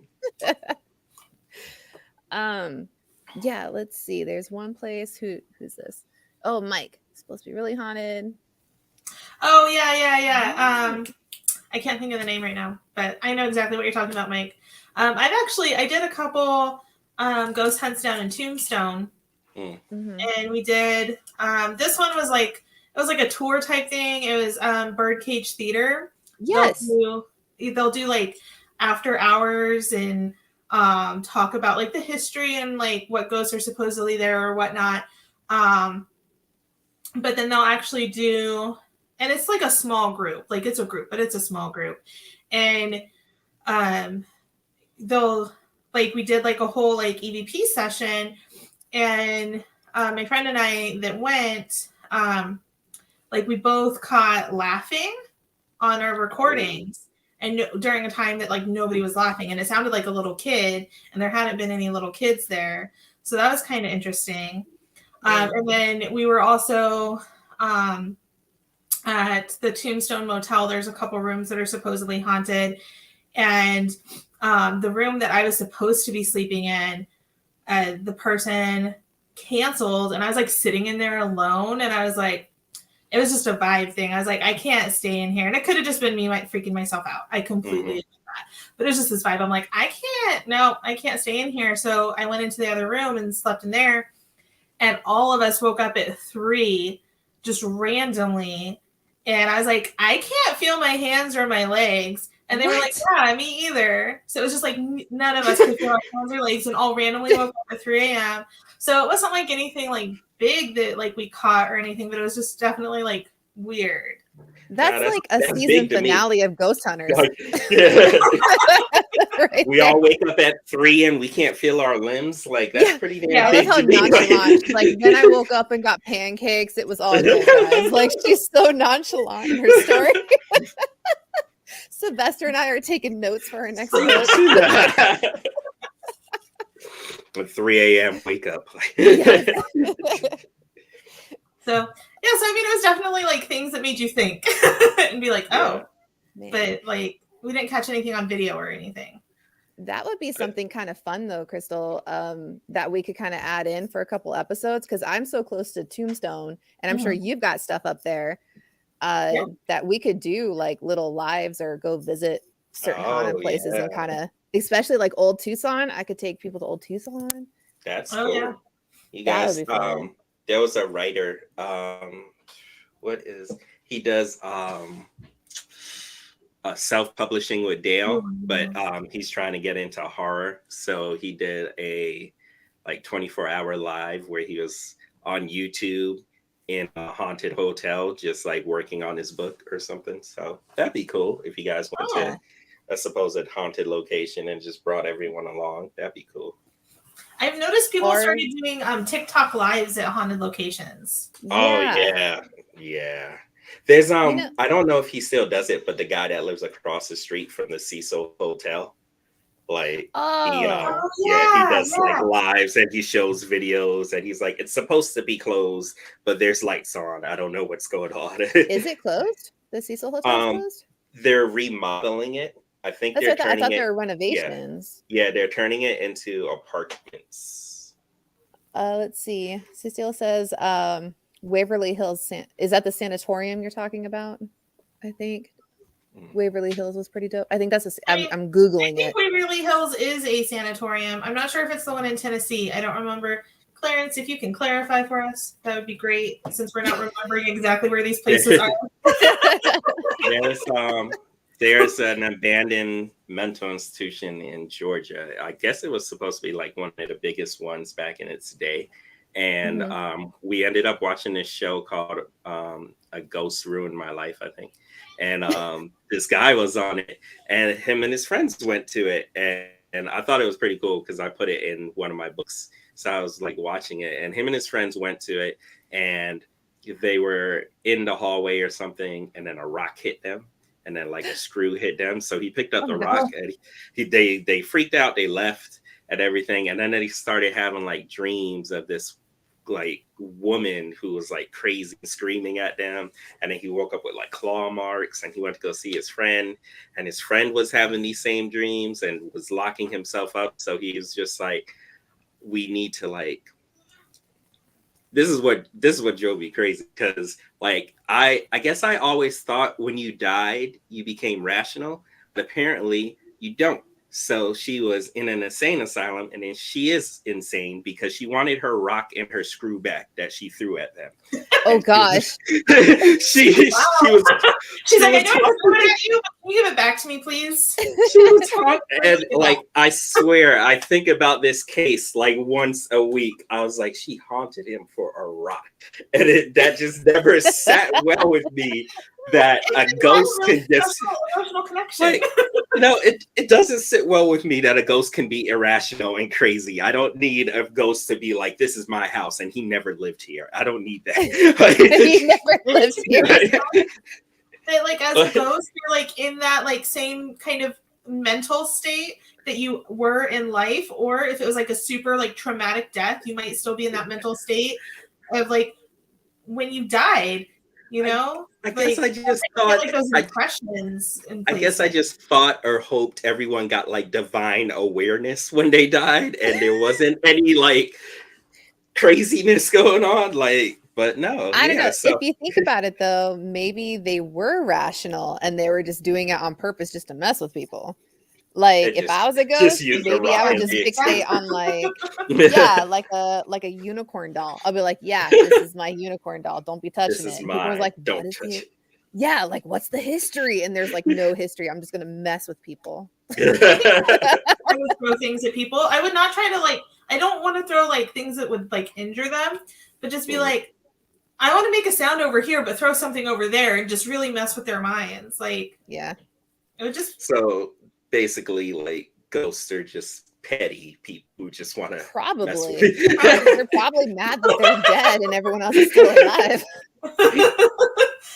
Yeah, let's see. There's one place. Who's this? Oh, Mike. It's supposed to be really haunted. Oh, yeah. I can't think of the name right now, but I know exactly what you're talking about, Mike. I did a couple ghost hunts down in Tombstone, and we did. This one was like it was like a tour type thing. It was Birdcage Theater. Yes, they'll do like after hours and talk about like the history and like what ghosts are supposedly there or whatnot. But then they'll actually do, and it's like a small group, like it's a group, but it's a small group, and they'll like we did like a whole like EVP session, and my friend and I that went, like we both caught laughing on our recordings. And during a time that like nobody was laughing, and it sounded like a little kid, and there hadn't been any little kids there, so that was kind of interesting. And then we were also at the Tombstone Motel. There's a couple rooms that are supposedly haunted, and the room that I was supposed to be sleeping in, the person canceled, and I was like sitting in there alone, and I was like, it was just a vibe thing. I was like, I can't stay in here. And it could have just been me freaking myself out. I completely admit that. But it was just this vibe. I'm like, I can't stay in here. So I went into the other room and slept in there. And all of us woke up at 3 just randomly. And I was like, I can't feel my hands or my legs. And they were like, yeah, me either. So it was just like none of us could feel our hands or legs, and all randomly woke up at 3 a.m. So it wasn't like anything like big that like we caught or anything, but it was just definitely like weird. That's like a season finale of Ghost Hunters. Right, we all wake up at 3 and we can't feel our lims. Like that's pretty damn big. That's how nonchalant. Like then I woke up and got pancakes. It was all good, guys. Like she's so nonchalant in her story. Sylvester and I are taking notes for our next book. At 3 a.m. wake up. So I mean, it was definitely like things that made you think and be like, oh, but like we didn't catch anything on video or anything. That would be something kind of fun though, Crystal, that we could kind of add in for a couple episodes, because I'm so close to Tombstone, and I'm sure you've got stuff up there that we could do like little lives or go visit certain haunted places and kind of, especially like old Tucson. I could take people to old Tucson. That's cool. Yeah. You guys, there was a writer, he does self-publishing with Dale, but he's trying to get into horror. So he did a like 24-hour live where he was on YouTube in a haunted hotel, just like working on his book or something. So that'd be cool if you guys went to a supposed haunted location and just brought everyone along. That'd be cool. I've noticed people started doing TikTok lives at haunted locations. Oh yeah. There's I don't know if he still does it, but the guy that lives across the street from the Cecil Hotel, like he does like lives and he shows videos and he's like, it's supposed to be closed, but there's lights on. I don't know what's going on. Is it closed? The Cecil Hotel closed? They're remodeling it. I think I thought there were renovations. Yeah, they're turning it into apartments. Let's see. Cecile says Waverly Hills. Is that the sanatorium you're talking about? I think Waverly Hills was pretty dope. I think that's I'm Googling it. Waverly Hills is a sanatorium. I'm not sure if it's the one in Tennessee. I don't remember. Clarence, if you can clarify for us, that would be great, since we're not remembering exactly where these places are. There's an abandoned mental institution in Georgia. I guess it was supposed to be like one of the biggest ones back in its day. And we ended up watching this show called A Ghost Ruined My Life, I think. And this guy was on it, and him and his friends went to it. And I thought it was pretty cool because I put it in one of my books. So I was like watching it, and him and his friends went to it, and they were in the hallway or something, and then a rock hit them. And then like a screw hit them. So he picked up the rock and they freaked out. They left and everything. And then he started having like dreams of this like woman who was like crazy screaming at them. And then he woke up with like claw marks, and he went to go see his friend. And his friend was having these same dreams and was locking himself up. So he was just like, we need to like this is what drove me crazy, because like I guess I always thought when you died you became rational, but apparently you don't. So she was in an insane asylum, and then she is insane because she wanted her rock and her screw back that she threw at them. Oh gosh. She was She's like, I know I threw it at you, but can you give it back to me, please? she was haunted. And like, I swear, I think about this case like once a week. I was like, she haunted him for a rock, and that just never sat well with me. That a ghost can just emotional connection. Like, it doesn't sit well with me that a ghost can be irrational and crazy. I don't need a ghost to be like, this is my house and he never lived here. I don't need that. He never lived here. That like as a ghost, you're like in that like same kind of mental state that you were in life, or if it was like a super like traumatic death, you might still be in that mental state of like when you died. You know, I guess I just thought like those impressions. I guess I just thought or hoped everyone got like divine awareness when they died, and there wasn't any like craziness going on. Like, but no, I don't know. So, if you think about it, though, maybe they were rational and they were just doing it on purpose just to mess with people. Like if I was a ghost, maybe I would just fixate on like like a unicorn doll. I'll be like, yeah, this is my unicorn doll. Don't be touching it. And people are like, don't touch it. Yeah, like what's the history? And there's like no history. I'm just gonna mess with people. I would throw things at people. I would not try to like. I don't want to throw like things that would like injure them, but just be like, I want to make a sound over here, but throw something over there and just really mess with their minds. Like, yeah, it would just so. Basically, like ghosts are just petty people who just want to they're probably mad that they're dead and everyone else is still alive.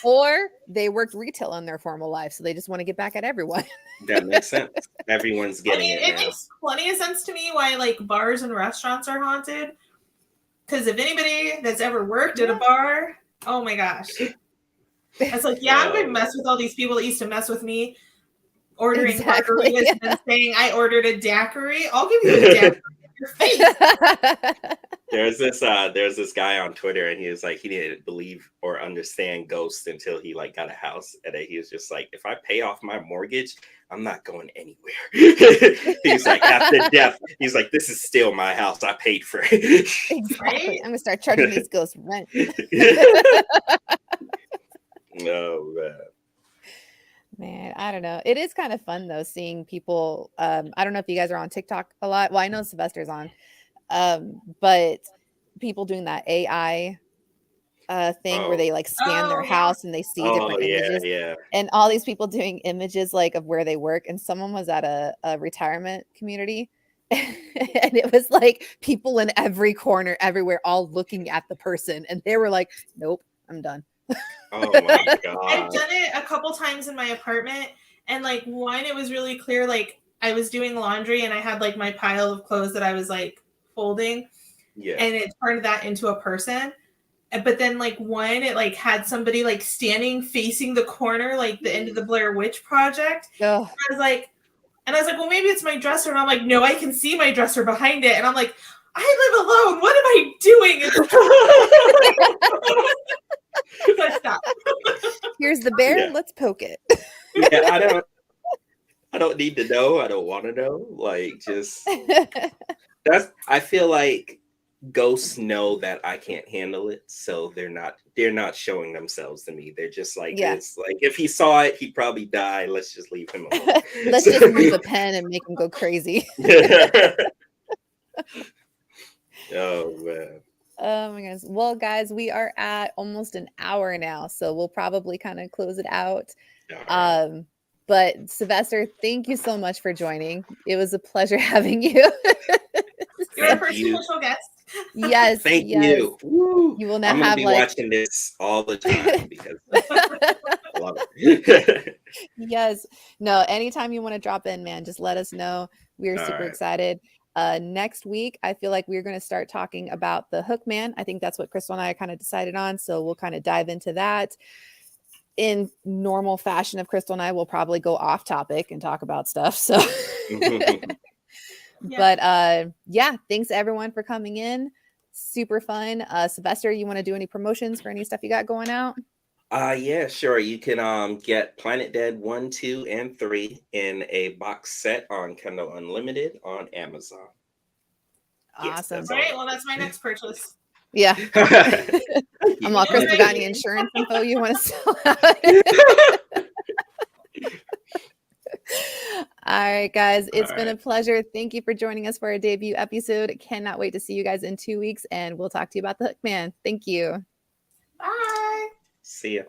Or they worked retail in their formal life, so they just want to get back at everyone. That makes sense. Everyone's getting it makes plenty of sense to me why like bars and restaurants are haunted. Because if anybody that's ever worked at a bar, oh my gosh, it's like, I'm going to mess with all these people that used to mess with me. Ordering margaritas and then saying I ordered a daiquiri. I'll give you a daiquiri in your face. There's this guy on Twitter, and he was like, he didn't believe or understand ghosts until he like got a house, and then he was just like, if I pay off my mortgage, I'm not going anywhere. He's like, after death, he's like, this is still my house. I paid for it. Exactly. I'm gonna start charging these ghosts rent. Oh man. Man, I don't know. It is kind of fun though, seeing people. I don't know if you guys are on TikTok a lot. Well, I know Sylvester's on, but people doing that AI thing where they like scan their house and they see different images. Yeah. And all these people doing images like of where they work. And someone was at a retirement community, and it was like people in every corner, everywhere, all looking at the person, and they were like, "Nope, I'm done." Oh my god! I've done it a couple times in my apartment, and like one, it was really clear. Like I was doing laundry, and I had like my pile of clothes that I was like folding, and it turned that into a person. But then like one, it like had somebody like standing facing the corner, like the end of the Blair Witch Project. Oh. I was like, well, maybe it's my dresser, and I'm like, no, I can see my dresser behind it, and I'm like, I live alone. What am I doing? Stop. Here's the bear. Let's poke it. Yeah, I don't need to know. I don't want to know. Like, just I feel like ghosts know that I can't handle it, so they're not showing themselves to me. They're just like, it's like if he saw it, he'd probably die. Let's just leave him alone. Let's just move a pen and make him go crazy. Oh man. Oh my goodness. Well, guys, we are at almost an hour now, so we'll probably kind of close it out. Right. But Sylvester, thank you so much for joining. It was a pleasure having you. You're our first official guest. Yes. Thank you. Woo. You will now have be watching this all the time because I love it. Yes. No, anytime you want to drop in, man, just let us know. We're super excited. Next week, I feel like we're going to start talking about the Hook Man. I think that's what Crystal and I kind of decided on. So we'll kind of dive into that. In normal fashion of Crystal and I, will probably go off topic and talk about stuff. So, but thanks everyone for coming in. super fun. Sylvester, you want to do any promotions for any stuff you got going out? Yeah, sure. You can get Planet Dead 1, 2, and 3 in a box set on Kindle Unlimited on Amazon. Yes, Awesome. that's Right. Well, that's my next purchase. Yeah. all. I'm all Chris, got any insurance info you want to sell out? All right, guys, it's been a pleasure. Thank you for joining us for our debut episode. Cannot wait to see you guys in 2 weeks, and we'll talk to you about the Hook Man. Thank you. Bye. See ya.